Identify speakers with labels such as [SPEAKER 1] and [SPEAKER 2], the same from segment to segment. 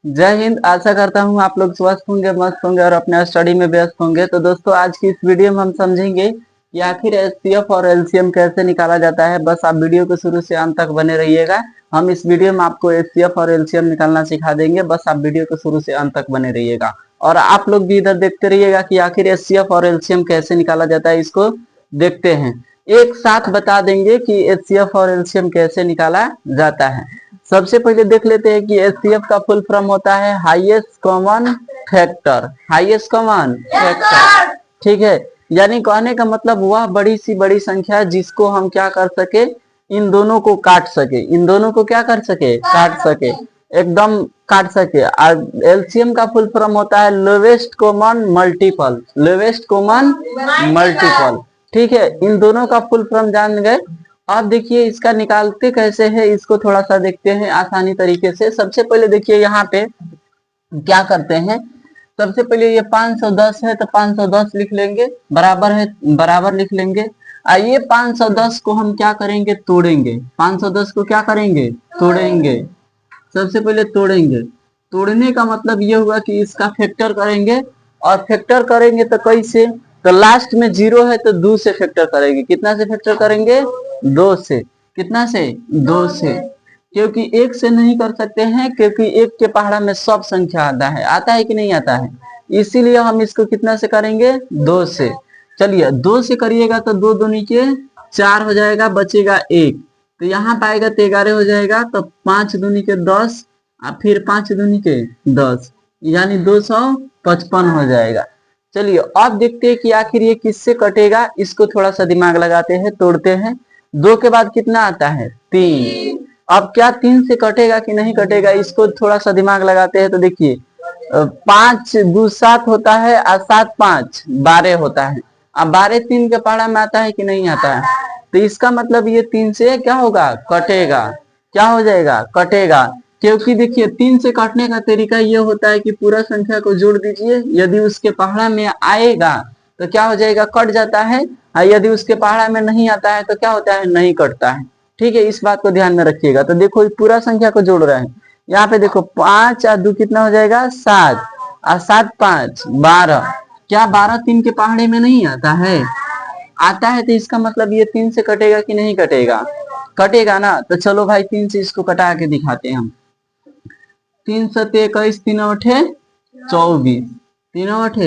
[SPEAKER 1] जय हिंद। आशा करता हूँ आप लोग स्वस्थ होंगे, मस्त होंगे और अपने स्टडी में व्यस्त होंगे। तो दोस्तों, आज की इस वीडियो में हम समझेंगे कि आखिर एचसीएफ और एलसीएम कैसे निकाला जाता है। बस आप वीडियो को शुरू से अंत तक बने रहिएगा। हम इस वीडियो में आपको एचसीएफ और एलसीएम निकालना सिखा देंगे। बस आप वीडियो को शुरू से अंत तक बने रहिएगा और आप लोग भी इधर देखते रहिएगा कि आखिर एचसीएफ और एलसीएम कैसे निकाला जाता है। इसको देखते हैं, एक साथ बता देंगे कि एचसीएफ और एलसीएम कैसे निकाला जाता है। सबसे पहले देख लेते हैं कि एचसीएफ का फुल फॉर्म होता है highest common factor. Highest common factor, ठीक है। यानी कहने का मतलब वह बड़ी सी बड़ी संख्या जिसको हम क्या कर सके, इन दोनों को काट सके। इन दोनों को क्या कर सके, काट सके, एकदम काट सके। और एलसीएम का फुल फॉर्म होता है lowest common multiple. Lowest common multiple, ठीक है। इन दोनों का फुल फॉर्म जान गए। अब देखिए इसका निकालते कैसे है, इसको थोड़ा सा देखते हैं आसानी तरीके से। सबसे पहले देखिए यहाँ पे क्या करते हैं। सबसे पहले ये 510 है तो 510 लिख लेंगे, बराबर है, बराबर लिख लेंगे। आइए 510 को हम क्या करेंगे, तोड़ेंगे। 510 को क्या करेंगे, तोड़ेंगे। सबसे पहले तोड़ेंगे। तोड़ने का मतलब ये हुआ कि इसका फैक्टर करेंगे। और फैक्टर करेंगे तो कैसे, तो लास्ट में जीरो है तो 2 से फैक्टर करेंगे। कितना से फैक्टर करेंगे, 2 से। कितना से, 2 से। क्योंकि एक से नहीं कर सकते हैं, क्योंकि एक के पहाड़ा में सब संख्या आता है। आता है कि नहीं आता है, इसीलिए हम इसको कितना से करेंगे, 2 से। चलिए 2 से करिएगा तो 2 दूनी के 4 हो जाएगा, बचेगा 1। तो यहाँ पाएगा तो 11 हो जाएगा। तो 5 दूनी के 10 और फिर 5 दूनी के 10, यानी 255 हो जाएगा। चलिए अब देखते हैं कि आखिर ये किससे कटेगा। इसको थोड़ा सा दिमाग लगाते हैं, तोड़ते हैं। 2 के बाद कितना आता है, 3। अब क्या 3 से कटेगा कि नहीं कटेगा, इसको थोड़ा सा दिमाग लगाते हैं। तो देखिए 5 2 7 होता है और 7 5 12 होता है। अब 12 3 के पहाड़ा में आता है कि नहीं आता है, तो इसका मतलब ये 3 से क्या होगा, कटेगा। क्या हो जाएगा, कटेगा। क्योंकि देखिए 3 से काटने का तरीका ये होता है कि पूरा संख्या को जोड़ दीजिए, यदि उसके पहाड़ा में आएगा तो क्या हो जाएगा, कट जाता है। और यदि उसके पहाड़ा में नहीं आता है तो क्या होता है, नहीं कटता है। ठीक है, इस बात को ध्यान में रखिएगा। तो देखो पूरा संख्या को जोड़ रहे हैं। यहाँ पे देखो 5 और 2 कितना हो जाएगा, 7 और 7 5 12। क्या 12 3 के पहाड़े में नहीं आता है, आता है। तो इसका मतलब ये 3 से कटेगा कि नहीं कटेगा, कटेगा ना। तो चलो भाई 3 से इसको कटा के दिखाते हैं हम। 3 7 21, 3 8 24, 3 8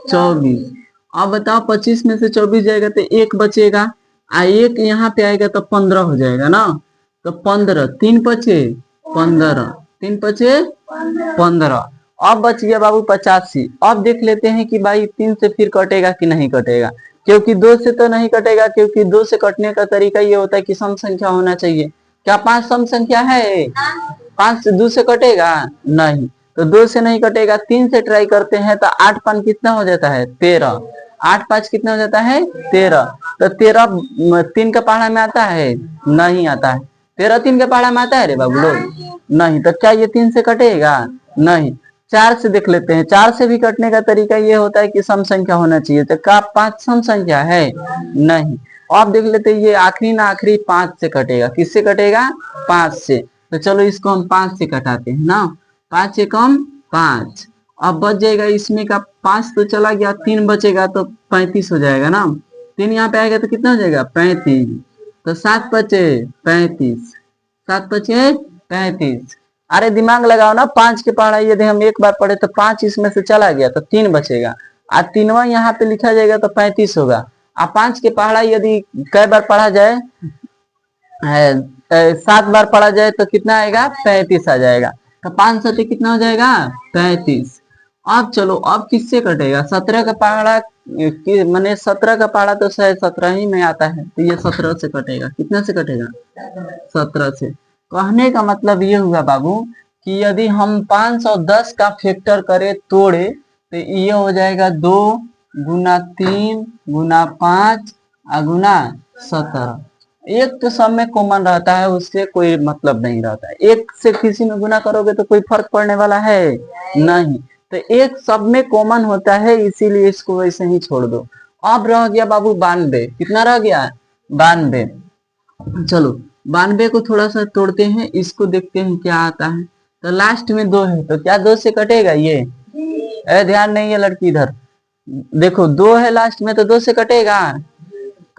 [SPEAKER 1] 24। अब बताओ 25 में से 24 जाएगा तो 1 बचेगा। आ 1 यहाँ पे आएगा तो 15 हो जाएगा ना। तो 15, 3 पचे 15, 3 पचे 15। अब बच गया बाबू 85। अब देख लेते हैं कि भाई 3 से फिर कटेगा कि नहीं कटेगा। क्योंकि 2 से तो नहीं कटेगा, क्योंकि 2 से कटने का तरीका ये होता है कि सम संख्या होना चाहिए। क्या 5 सम संख्या है, 5 से 2 से कटेगा नहीं, तो 2 से नहीं कटेगा। 3 से ट्राई करते हैं तो 8 5 कितना हो जाता है, 13। 8 5 कितना हो जाता है, 13। तो 13 3 का पहाड़ा में आता है, नहीं आता है। 13 3 के पहाड़ा में आता है रे बाबू लोग, नहीं। तो क्या ये 3 से कटेगा, नहीं। 4 से देख लेते हैं। 4 से भी कटने का तरीका ये होता है कि सम संख्या होना चाहिए। तो क्या 5 सम संख्या है, नहीं। अब देख लेते हैं ये आखिरी ना आखिरी 5 से कटेगा। किससे कटेगा, 5 से। तो चलो इसको हम 5 से कटाते हैं ना। 5 से कम 5। अब बच जाएगा इसमें का 5 तो चला गया, 3 बचेगा तो 35 हो जाएगा ना। 3 यहाँ पे आएगा तो कितना हो जाएगा, 35। तो 7 बचे 35, 7 बचे 35। अरे दिमाग लगाओ ना, 5 के पहाड़ा यदि हम एक बार पढ़े तो 5 इसमें से चला गया तो 3 बचेगा। और 3वां यहाँ पे लिखा जाएगा तो 35 होगा। और 5 के पहाड़ा यदि कई बार पढ़ा जाए, 7 बार पढ़ा जाए तो कितना आएगा, 35 आ जाएगा। तो 5 7 कितना हो जाएगा, 35। अब चलो अब किससे कटेगा, 17 का पहाड़ा मैंने 17 का पहाड़ा तो शायद 17 ही में आता है, तो ये 17 से कटेगा। कितना से कटेगा, 17 से। कहने का मतलब ये हुआ बाबू कि यदि हम 510 का फैक्टर करें, तोड़े, तो ये हो जाएगा 2 गुना 3 गुना 5 गुना 17। एक तो सब में कॉमन रहता है, उससे कोई मतलब नहीं रहता है। एक से किसी में गुना करोगे तो कोई फर्क पड़ने वाला है नहीं। तो एक सब में कॉमन होता है, इसीलिए इसको वैसे ही छोड़ दो। अब रह गया बाबू 92। कितना रह गया, 92। चलो 92 को थोड़ा सा तोड़ते हैं, इसको देखते हैं क्या आता है। तो लास्ट में 2 है तो क्या 2 से कटेगा ये? ध्यान नहीं है लड़की इधर, देखो 2 है लास्ट में तो 2 से कटेगा।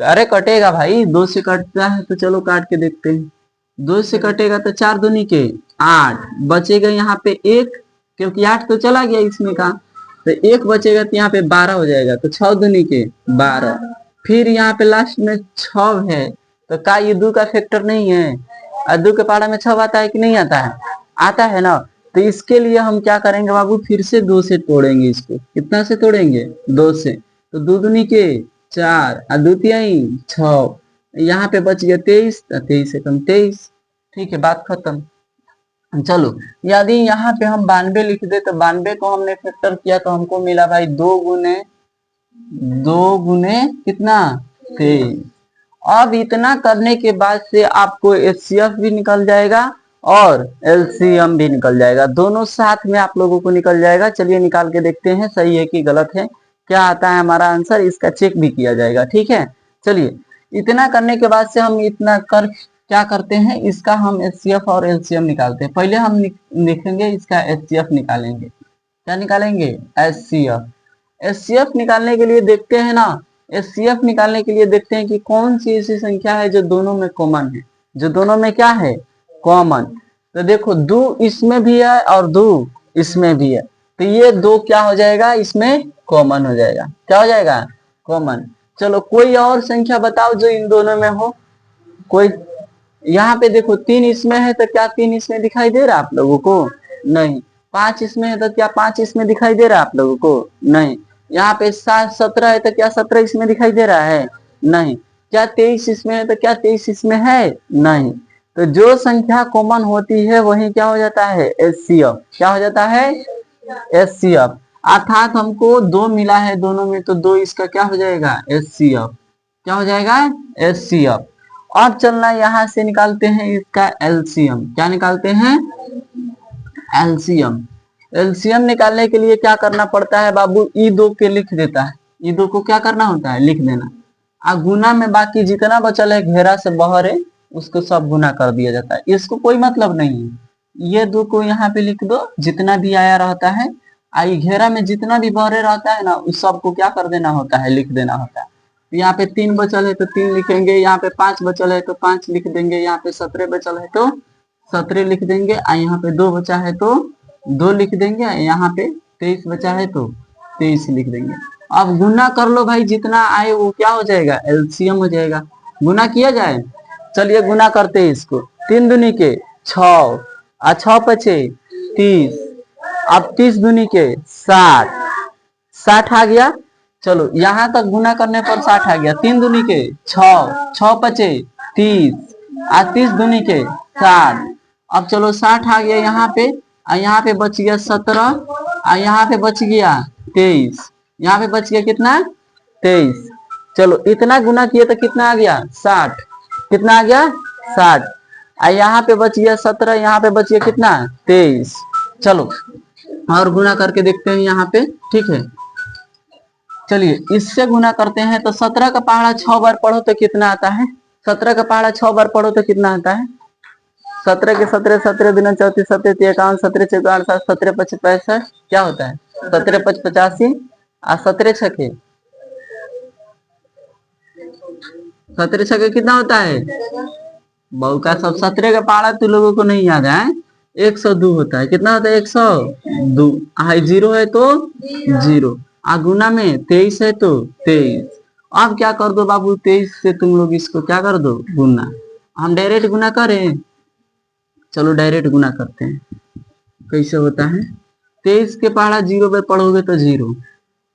[SPEAKER 1] अरे कटेगा भाई, 2 से कटता है तो चलो काट के देखते हैं। 2 से कटेगा तो 4 दूनी के 8 बचेगा यहाँ पे 1, क्योंकि 8 तो चला गया इसमें का, तो 1 बचेगा तो यहाँ पे 12 हो जाएगा, तो 6 दूनी के 12। फिर यहाँ पे लास्ट में 6 है, तो का ये 2 का फैक्टर नहीं है? 2 के पहाड़ा में 6 आता है कि नहीं आता है? आता है ना। तो इसके लिए हम क्या करेंगे बाबू, फिर से 2 से तोड़ेंगे इसको। कितना से तोड़ेंगे? 2 से। तो 2 दूनी के 4 और 2 तिहाई 6, यहाँ पे बच गया 23, 23 से कम 23। ठीक है, बात खत्म। चलो यदि यहाँ पे हम 92 लिख दे तो 92 को हमने फैक्टर किया तो हमको मिला भाई 2 गुने कितना? 23। अब इतना करने के बाद से आपको एचसीएफ भी निकल जाएगा और एलसीएम भी निकल जाएगा, दोनों साथ में आप लोगों को निकल जाएगा। चलिए निकाल के देखते हैं सही है कि गलत है, क्या आता है हमारा आंसर, इसका चेक भी किया जाएगा। ठीक है, चलिए इतना करने के बाद से हम इतना कर क्या करते हैं, इसका हम एचसीएफ और एलसीएम निकालते हैं। पहले हम लिखेंगे इसका एचसीएफ निकालेंगे। क्या निकालेंगे? एचसीएफ। एचसीएफ निकालने के लिए देखते हैं ना, एचसीएफ निकालने के लिए देखते हैं कि कौन सी ऐसी संख्या है जो दोनों में कॉमन है, जो दोनों में क्या है? कॉमन। तो देखो 2 इसमें भी है और 2 इसमें भी है, तो ये 2 क्या हो जाएगा? इसमें कॉमन हो जाएगा। क्या हो जाएगा? कॉमन। चलो कोई और संख्या बताओ जो इन दोनों में हो। कोई यहाँ पे देखो 3 इसमें है तो क्या 3 इसमें दिखाई दे रहा है आप लोगों को? नहीं। 5 इसमें है तो क्या 5 इसमें दिखाई दे रहा है आप लोगों को? नहीं। यहाँ पे 17 है तो क्या 17 इसमें दिखाई दे रहा है? नहीं। क्या 23 इसमें है तो क्या 23 इसमें है? नहीं। तो जो संख्या कॉमन होती है वही क्या हो जाता है? एचसीएफ। क्या हो जाता है? एचसीएफ। अर्थात हमको 2 मिला है दोनों में, तो 2 इसका क्या हो जाएगा? एचसीएफ। क्या हो जाएगा? एचसीएफ। अब चलना यहाँ से निकालते हैं इसका एलसीएम। क्या निकालते हैं? एलसीएम। एलसीएम निकालने के लिए क्या करना पड़ता है बाबू? ई2 के लिख देता है, ई2 को क्या करना होता है? लिख देना। गुना में बाकी जितना बचल है घेरा से बाहर है उसको सब गुना कर दिया जाता है, इसको कोई मतलब नहीं है। ये 2 को यहाँ पे लिख दो, जितना भी आया रहता है, आई घेरा में जितना भी बहरे रहता है ना उस सबको क्या कर देना होता है? लिख देना होता है। यहाँ पे 3 बचल है तो 3 लिखेंगे, यहाँ पे 5 बचल है तो 5 लिख देंगे, यहाँ पे 17 बचल है तो 17 लिख देंगे, यहाँ पे 2 बचा है तो 2 लिख देंगे, यहाँ पे 23 बचा है तो 23 लिख देंगे। अब गुना कर लो भाई, जितना आए वो क्या हो जाएगा? एलसीएम हो जाएगा। गुना किया जाए, चलिए गुना करते हैं इसको। 3 दूनी के 6 और 6 पचे 30, अब 30 दूनी के 60, 60 आ गया। चलो यहाँ तक गुना करने पर 60 आ गया। 3 दूनी के 6, 6 पचे 30 और 30 दूनी के 60। अब चलो 60 आ गया यहाँ पे, और यहाँ पे बच गया 17 और यहाँ पे बच गया 23, यहाँ पे बच गया कितना? 23। चलो इतना गुना किए तो कितना आ गया? 60। कितना आ गया? 60। और यहाँ पे बच गया 17, यहाँ पे बच गया कितना? 23। चलो और गुना करके देखते हैं यहाँ पे। ठीक है, चलिए इससे गुना करते हैं तो 17 का पहाड़ा 6 बार पढ़ो तो कितना आता है? 17 का पहाड़ा 6 बार पढ़ो तो कितना आता है? 17 के 17, 17 दूना 34, 17 तिया 51, 17 चौका 68, 17 पच 65, क्या होता है? 17 पच 85 और 17 छके 17 छके कितना होता है? बहु का सब 17 का पहाड़ा तो लोगों को नहीं याद है, 102 होता है। कितना होता है? 102। हाई 0 है तो 0, गुना में 23 है तो 23। अब क्या कर दो बाबू, 23 से तुम लोग इसको क्या कर दो? गुना। हम डायरेक्ट गुना करें, चलो डायरेक्ट गुना करते हैं। कैसे होता है? 23 के पहाड़ा 0 पे पढ़ोगे तो 0,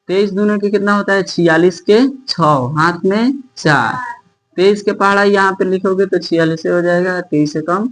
[SPEAKER 1] 23 दूने के कितना होता है? 46 के 6, हाथ में 4। 23 के पहाड़ा यहाँ पे लिखोगे तो 46 हो जाएगा, 23 से कम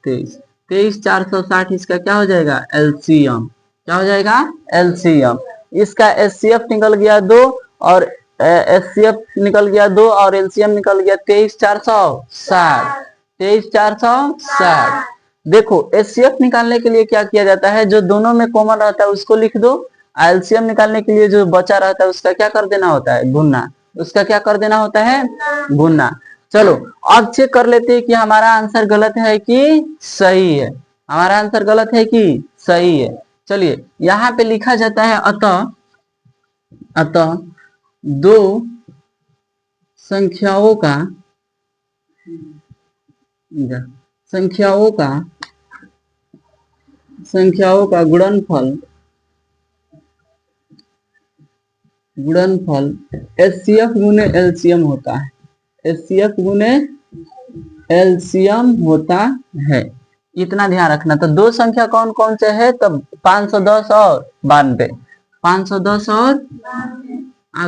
[SPEAKER 1] 23, 23 460 इसका क्या हो जाएगा? एलसीएम। क्या हो जाएगा? एलसीएम। इसका एचसीएफ निकल गया 2 और एचसीएफ निकल गया 2 और एलसीएम निकल गया 23 460, 23 460। देखो एचसीएफ निकालने के लिए क्या किया जाता है? जो दोनों में कॉमन रहता है उसको लिख दो, एलसीएम निकालने के लिए जो बचा रहता है उसका क्या कर देना होता है? गुना। उसका क्या कर देना होता है? गुना। चलो अब चेक कर लेते हैं कि हमारा आंसर गलत है कि सही है। हमारा आंसर गलत है कि सही है। चलिए यहाँ पे लिखा जाता है अतः अतः दो संख्याओं का संख्याओं का संख्याओं का गुणनफल एचसीएफ गुने एलसीएम होता है। एचसीएफ गुने एलसीएम होता है, इतना ध्यान रखना। तो दो संख्या कौन कौन से है? तो 510 और 92। 510 और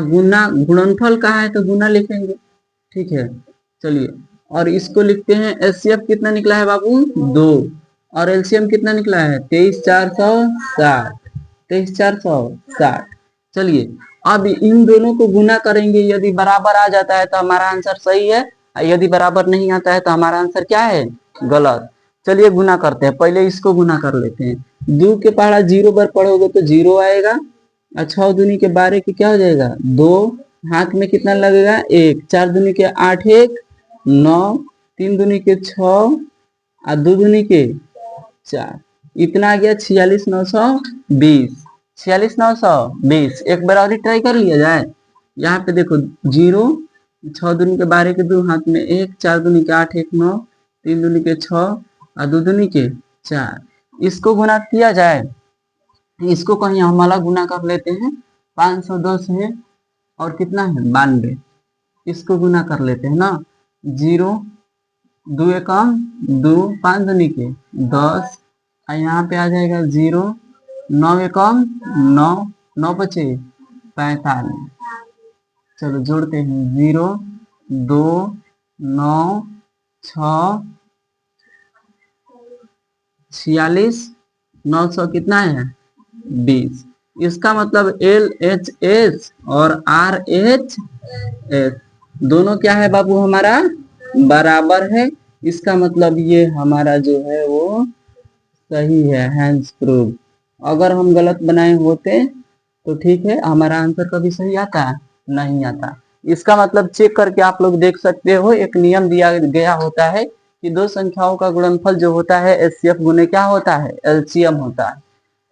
[SPEAKER 1] गुना, गुणनफल कहा है तो गुना लिखेंगे, ठीक है। चलिए और इसको लिखते हैं एचसीएफ कितना निकला है बाबू? 2 और एलसीएम कितना निकला है? 23460। 23460। चलिए अब इन दोनों को गुना करेंगे, यदि बराबर आ जाता है तो हमारा आंसर सही है, यदि बराबर नहीं आता है तो हमारा आंसर क्या है? गलत। चलिए गुना करते हैं, पहले इसको गुना कर लेते हैं। 2 के पहाड़ा 0 बार पढ़ोगे तो 0 आएगा, 6 दूनी के 12 के क्या हो जाएगा? 2, हाथ में कितना लगेगा? 1, 4 दूनी के 8 1 9, 3 दूनी के 6 और 2 दूनी के 4, इतना आ गया 46920। 46920। एक बार और ट्राई कर लिया जाए। यहाँ पे देखो 0, 6 दूनी के 12 के 2, हाथ में 1, 4 दूनी के 8 1 9, 3 दूनी के 6 और 2 दूनी के 4। इसको गुना किया जाए, इसको कहीं हम अलग गुना कर लेते हैं। 510 है और कितना है? 92। इसको गुना कर लेते हैं ना। 0 2 एकम 2, 5 दूनी के 10 और यहाँ पे आ जाएगा 0, 9 एकम 9, 9 बचे 45। चलो जोड़ते हैं 0 2 9 6 46 900 कितना है? 20। इसका मतलब LHS और RHS दोनों क्या है बाबू? हमारा बराबर है। इसका मतलब ये हमारा जो है वो सही है, हैंस प्रूव। अगर हम गलत बनाए होते तो ठीक है, हमारा आंसर कभी सही आता? नहीं आता। इसका मतलब चेक करके आप लोग देख सकते हो, एक नियम दिया गया होता है कि दो संख्याओं का गुणनफल जो होता है एचसीएफ गुने क्या होता है? एलसीएम होता है।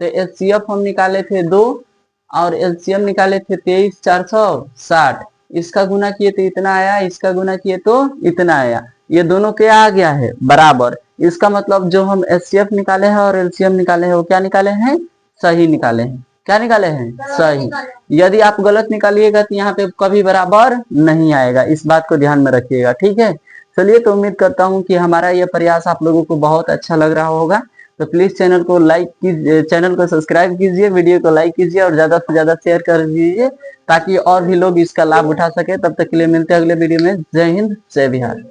[SPEAKER 1] तो एचसीएफ हम निकाले थे 2 और एलसीएम निकाले थे 23460। इसका गुना किए तो इतना आया, इसका गुना किए तो इतना आया। ये दोनों क्या आ गया है? बराबर। इसका मतलब जो हम एचसीएफ निकाले हैं और एलसीएम निकाले हैं वो क्या निकाले हैं? सही निकाले हैं। क्या निकाले हैं? सही। यदि आप गलत निकालिएगा तो यहाँ पे कभी बराबर नहीं आएगा, इस बात को ध्यान में रखिएगा, ठीक है। चलिए तो उम्मीद करता हूँ कि हमारा यह प्रयास आप लोगों को बहुत अच्छा लग रहा होगा। तो प्लीज चैनल को लाइक कीजिए, चैनल को सब्सक्राइब कीजिए, वीडियो को लाइक कीजिए और ज्यादा से ज्यादा शेयर कर दीजिए ताकि और भी लोग इसका लाभ उठा सके। तब तक के लिए मिलते हैं अगले वीडियो में। जय हिंद, जय बिहार।